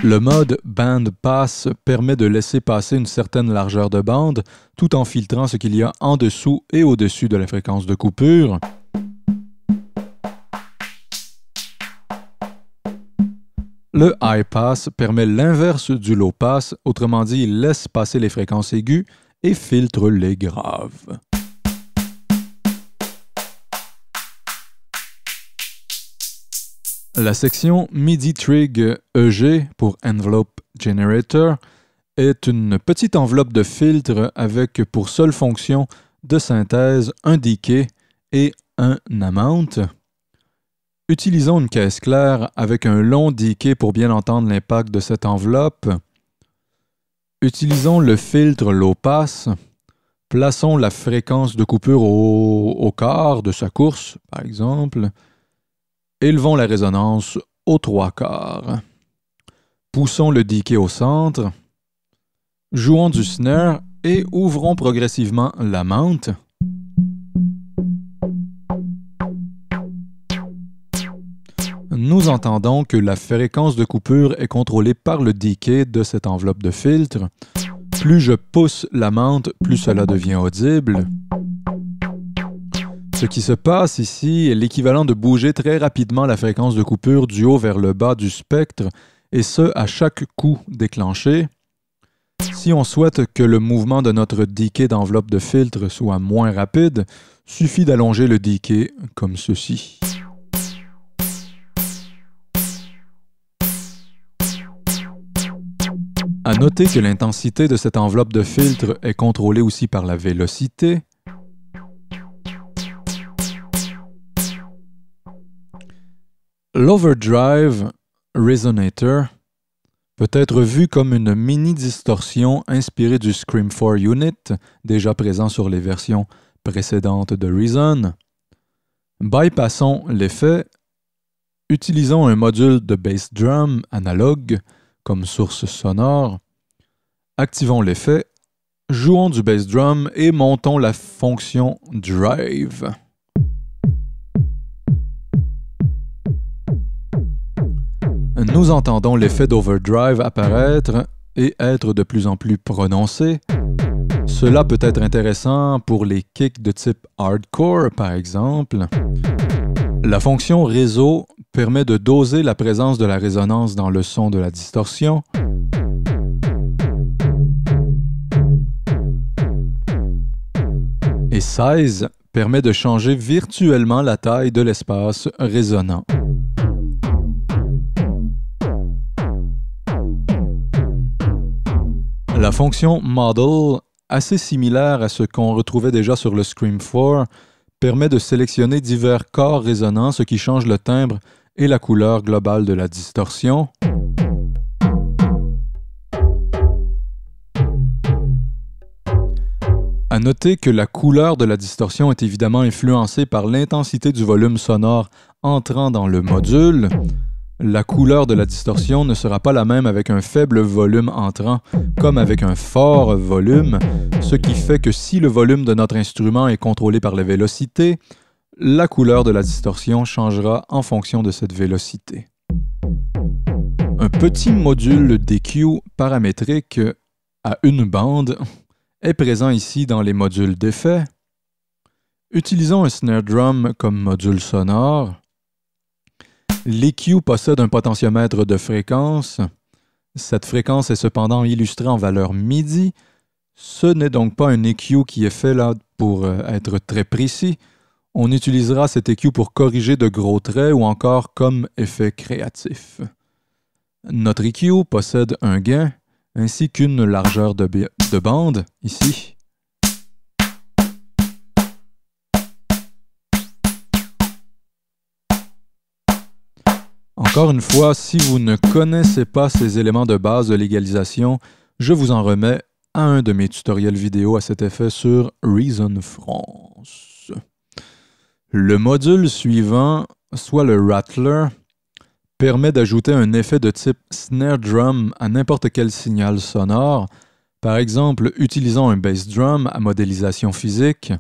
Le mode Band Pass permet de laisser passer une certaine largeur de bande tout en filtrant ce qu'il y a en dessous et au-dessus de la fréquence de coupure. Le High Pass permet l'inverse du Low Pass, autrement dit, il laisse passer les fréquences aiguës et filtre les graves. La section MIDI Trig EG pour Envelope Generator est une petite enveloppe de filtre avec pour seule fonction de synthèse un decay et un amount. Utilisons une caisse claire avec un long decay pour bien entendre l'impact de cette enveloppe. Utilisons le filtre Low Pass. Plaçons la fréquence de coupure au quart de sa course, par exemple. Élevons la résonance aux 3/4. Poussons le decay au centre. Jouons du snare et ouvrons progressivement la mount. Nous entendons que la fréquence de coupure est contrôlée par le decay de cette enveloppe de filtre. Plus je pousse la mount, plus cela devient audible. Ce qui se passe ici est l'équivalent de bouger très rapidement la fréquence de coupure du haut vers le bas du spectre, et ce, à chaque coup déclenché. Si on souhaite que le mouvement de notre decay d'enveloppe de filtre soit moins rapide, suffit d'allonger le decay comme ceci. À noter que l'intensité de cette enveloppe de filtre est contrôlée aussi par la vélocité. L'Overdrive Resonator peut être vu comme une mini-distorsion inspirée du Scream 4 Unit, déjà présent sur les versions précédentes de Reason. Bypassons l'effet. Utilisons un module de bass drum analogue comme source sonore. Activons l'effet. Jouons du bass drum et montons la fonction Drive. Nous entendons l'effet d'overdrive apparaître et être de plus en plus prononcé. Cela peut être intéressant pour les kicks de type hardcore, par exemple. La fonction réseau permet de doser la présence de la résonance dans le son de la distorsion. Et Size permet de changer virtuellement la taille de l'espace résonnant. La fonction Model, assez similaire à ce qu'on retrouvait déjà sur le Scream 4, permet de sélectionner divers corps résonnants, ce qui change le timbre et la couleur globale de la distorsion. À noter que la couleur de la distorsion est évidemment influencée par l'intensité du volume sonore entrant dans le module. La couleur de la distorsion ne sera pas la même avec un faible volume entrant comme avec un fort volume, ce qui fait que si le volume de notre instrument est contrôlé par la vélocité, la couleur de la distorsion changera en fonction de cette vélocité. Un petit module d'EQ paramétrique à une bande est présent ici dans les modules d'effet. Utilisons un snare drum comme module sonore. L'EQ possède un potentiomètre de fréquence. Cette fréquence est cependant illustrée en valeur MIDI. Ce n'est donc pas un EQ qui est fait là pour être très précis. On utilisera cet EQ pour corriger de gros traits ou encore comme effet créatif. Notre EQ possède un gain ainsi qu'une largeur de bande, ici. Encore une fois, si vous ne connaissez pas ces éléments de base de l'égalisation, je vous en remets à un de mes tutoriels vidéo à cet effet sur Reason France. Le module suivant, soit le Rattler, permet d'ajouter un effet de type snare drum à n'importe quel signal sonore. Par exemple, utilisons un bass drum à modélisation physique.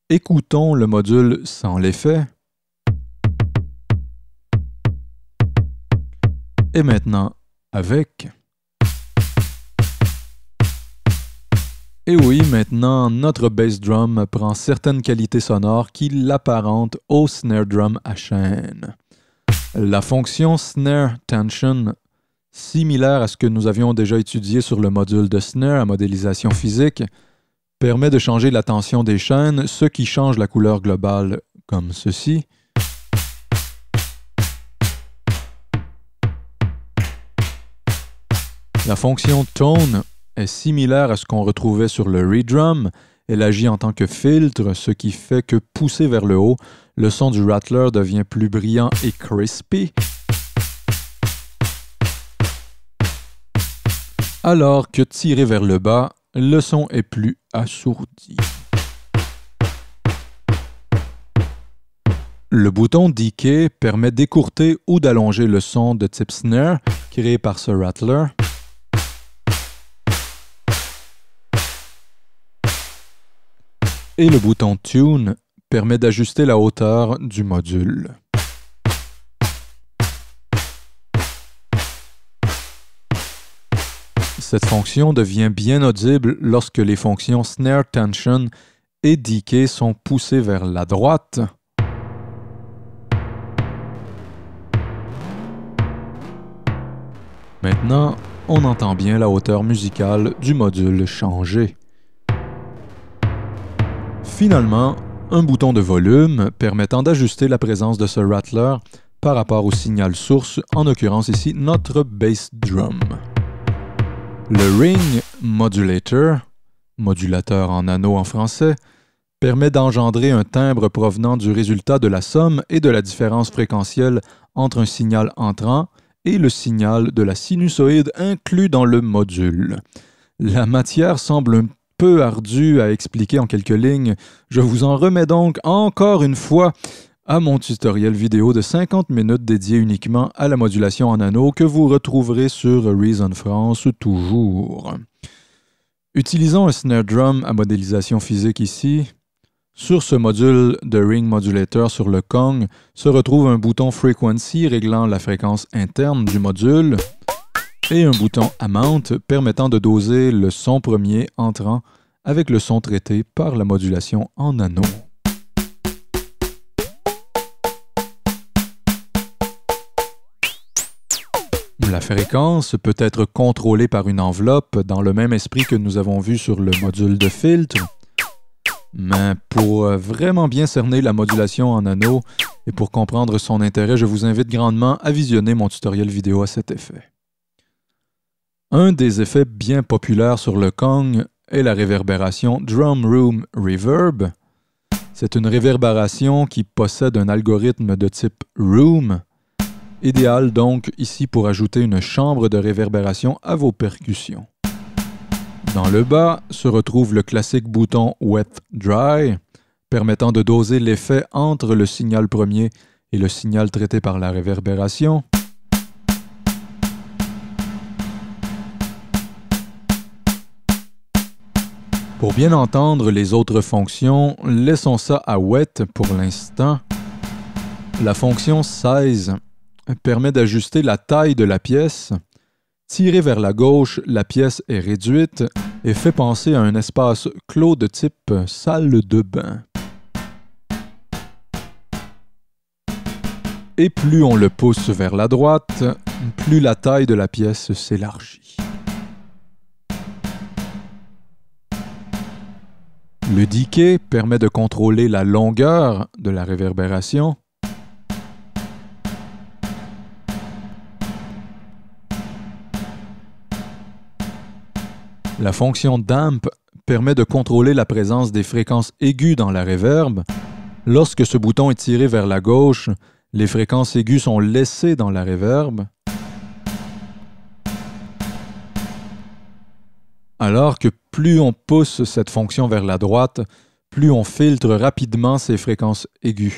Écoutons le module sans l'effet. Et maintenant, avec. Et oui, maintenant, notre bass drum prend certaines qualités sonores qui l'apparentent au snare drum à chaîne. La fonction snare tension, similaire à ce que nous avions déjà étudié sur le module de snare à modélisation physique, permet de changer la tension des chaînes, ce qui change la couleur globale comme ceci. La fonction tone est similaire à ce qu'on retrouvait sur le redrum. Elle agit en tant que filtre, ce qui fait que poussé vers le haut, le son du rattler devient plus brillant et crispy, alors que tiré vers le bas, le son est plus assourdi. Le bouton Decay permet d'écourter ou d'allonger le son de type snare créé par ce rattler. Et le bouton Tune permet d'ajuster la hauteur du module. Cette fonction devient bien audible lorsque les fonctions Snare Tension et Decay sont poussées vers la droite. Maintenant, on entend bien la hauteur musicale du module changer. Finalement, un bouton de volume permettant d'ajuster la présence de ce rattler par rapport au signal source, en l'occurrence ici notre bass drum. Le Ring Modulator, modulateur en anneau en français, permet d'engendrer un timbre provenant du résultat de la somme et de la différence fréquentielle entre un signal entrant et le signal de la sinusoïde inclus dans le module. La matière semble un peu ardue à expliquer en quelques lignes. Je vous en remets donc encore une fois à mon tutoriel vidéo de 50 minutes dédié uniquement à la modulation en anneau que vous retrouverez sur Reason France toujours. Utilisons un snare drum à modélisation physique ici. Sur ce module de Ring Modulator sur le Kong se retrouve un bouton Frequency réglant la fréquence interne du module et un bouton Amount permettant de doser le son premier entrant avec le son traité par la modulation en anneau. La fréquence peut être contrôlée par une enveloppe dans le même esprit que nous avons vu sur le module de filtre. Mais pour vraiment bien cerner la modulation en anneau et pour comprendre son intérêt, je vous invite grandement à visionner mon tutoriel vidéo à cet effet. Un des effets bien populaires sur le Kong est la réverbération Drum Room Reverb. C'est une réverbération qui possède un algorithme de type Room, idéal donc ici pour ajouter une chambre de réverbération à vos percussions. Dans le bas se retrouve le classique bouton Wet Dry, permettant de doser l'effet entre le signal premier et le signal traité par la réverbération. Pour bien entendre les autres fonctions, laissons ça à Wet pour l'instant. La fonction Size permet d'ajuster la taille de la pièce. Tirée vers la gauche, la pièce est réduite et fait penser à un espace clos de type salle de bain. Et plus on le pousse vers la droite, plus la taille de la pièce s'élargit. Le Decay permet de contrôler la longueur de la réverbération. La fonction Damp permet de contrôler la présence des fréquences aiguës dans la réverb. Lorsque ce bouton est tiré vers la gauche, les fréquences aiguës sont laissées dans la réverb. Alors que plus on pousse cette fonction vers la droite, plus on filtre rapidement ces fréquences aiguës.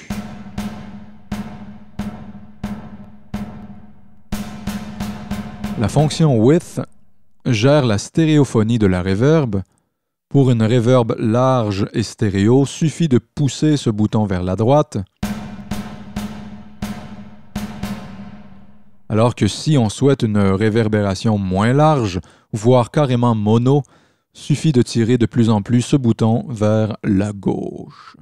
La fonction Width gère la stéréophonie de la réverb. Pour une réverb large et stéréo, suffit de pousser ce bouton vers la droite. Alors que si on souhaite une réverbération moins large, voire carrément mono, suffit de tirer de plus en plus ce bouton vers la gauche.